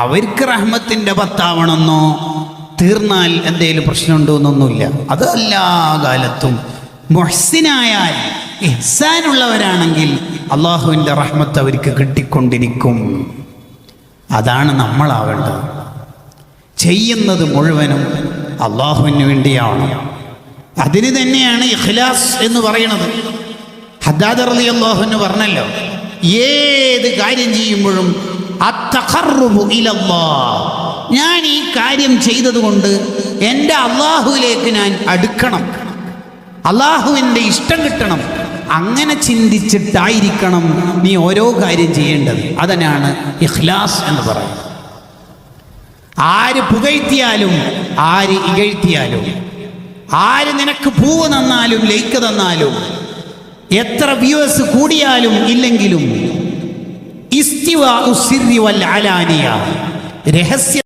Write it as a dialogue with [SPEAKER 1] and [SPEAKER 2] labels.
[SPEAKER 1] അവർക്ക് റഹ്മത്തിൻ്റെ പത്താവണമെന്നോ തീർന്നാൽ എന്തെങ്കിലും പ്രശ്നമുണ്ടോ എന്നൊന്നുമില്ല. അത് എല്ലാ കാലത്തും മുഹ്സിനായാൽ ഇഹ്സാനുള്ളവരാണെങ്കിൽ അള്ളാഹുവിൻ്റെ റഹ്മത്ത് അവർക്ക് കിട്ടിക്കൊണ്ടിരിക്കും. അതാണ് നമ്മളാവേണ്ടത്. ചെയ്യുന്നത് മുഴുവനും അള്ളാഹുവിന് വേണ്ടിയാണ്. അതിന് തന്നെയാണ് ഇഖ്ലാസ് എന്ന് പറയുന്നത്. ഹദ്ദാദ് റളിയല്ലാഹു അൻഹു പറഞ്ഞല്ലോ, ഏത് കാര്യം ചെയ്യുമ്പോഴും അത്തഖർറുബു ഇലല്ലാഹ്, ഞാൻ ഈ കാര്യം ചെയ്തതുകൊണ്ട് എൻ്റെ അള്ളാഹുവിലേക്ക് ഞാൻ അടുക്കണം, അള്ളാഹുവിൻ്റെ ഇഷ്ടം കിട്ടണം, അങ്ങനെ ചിന്തിച്ചിട്ടായിരിക്കണം നീ ഓരോ കാര്യം ചെയ്യേണ്ടത്. അതിനാണ് ഇഖ്ലാസ് എന്ന് പറയുന്നത്. ആര് പുകഴ്ത്തിയാലും ആര് ഇകഴ്ത്തിയാലും, ആര് നിനക്ക് പൂവ് തന്നാലും ലൈക്ക് തന്നാലും, എത്ര വ്യൂവേഴ്സ് കൂടിയാലും ഇല്ലെങ്കിലും, ഇസ്തിവാഉ സിർരി വൽ അലാനിയ, രഹസ്യ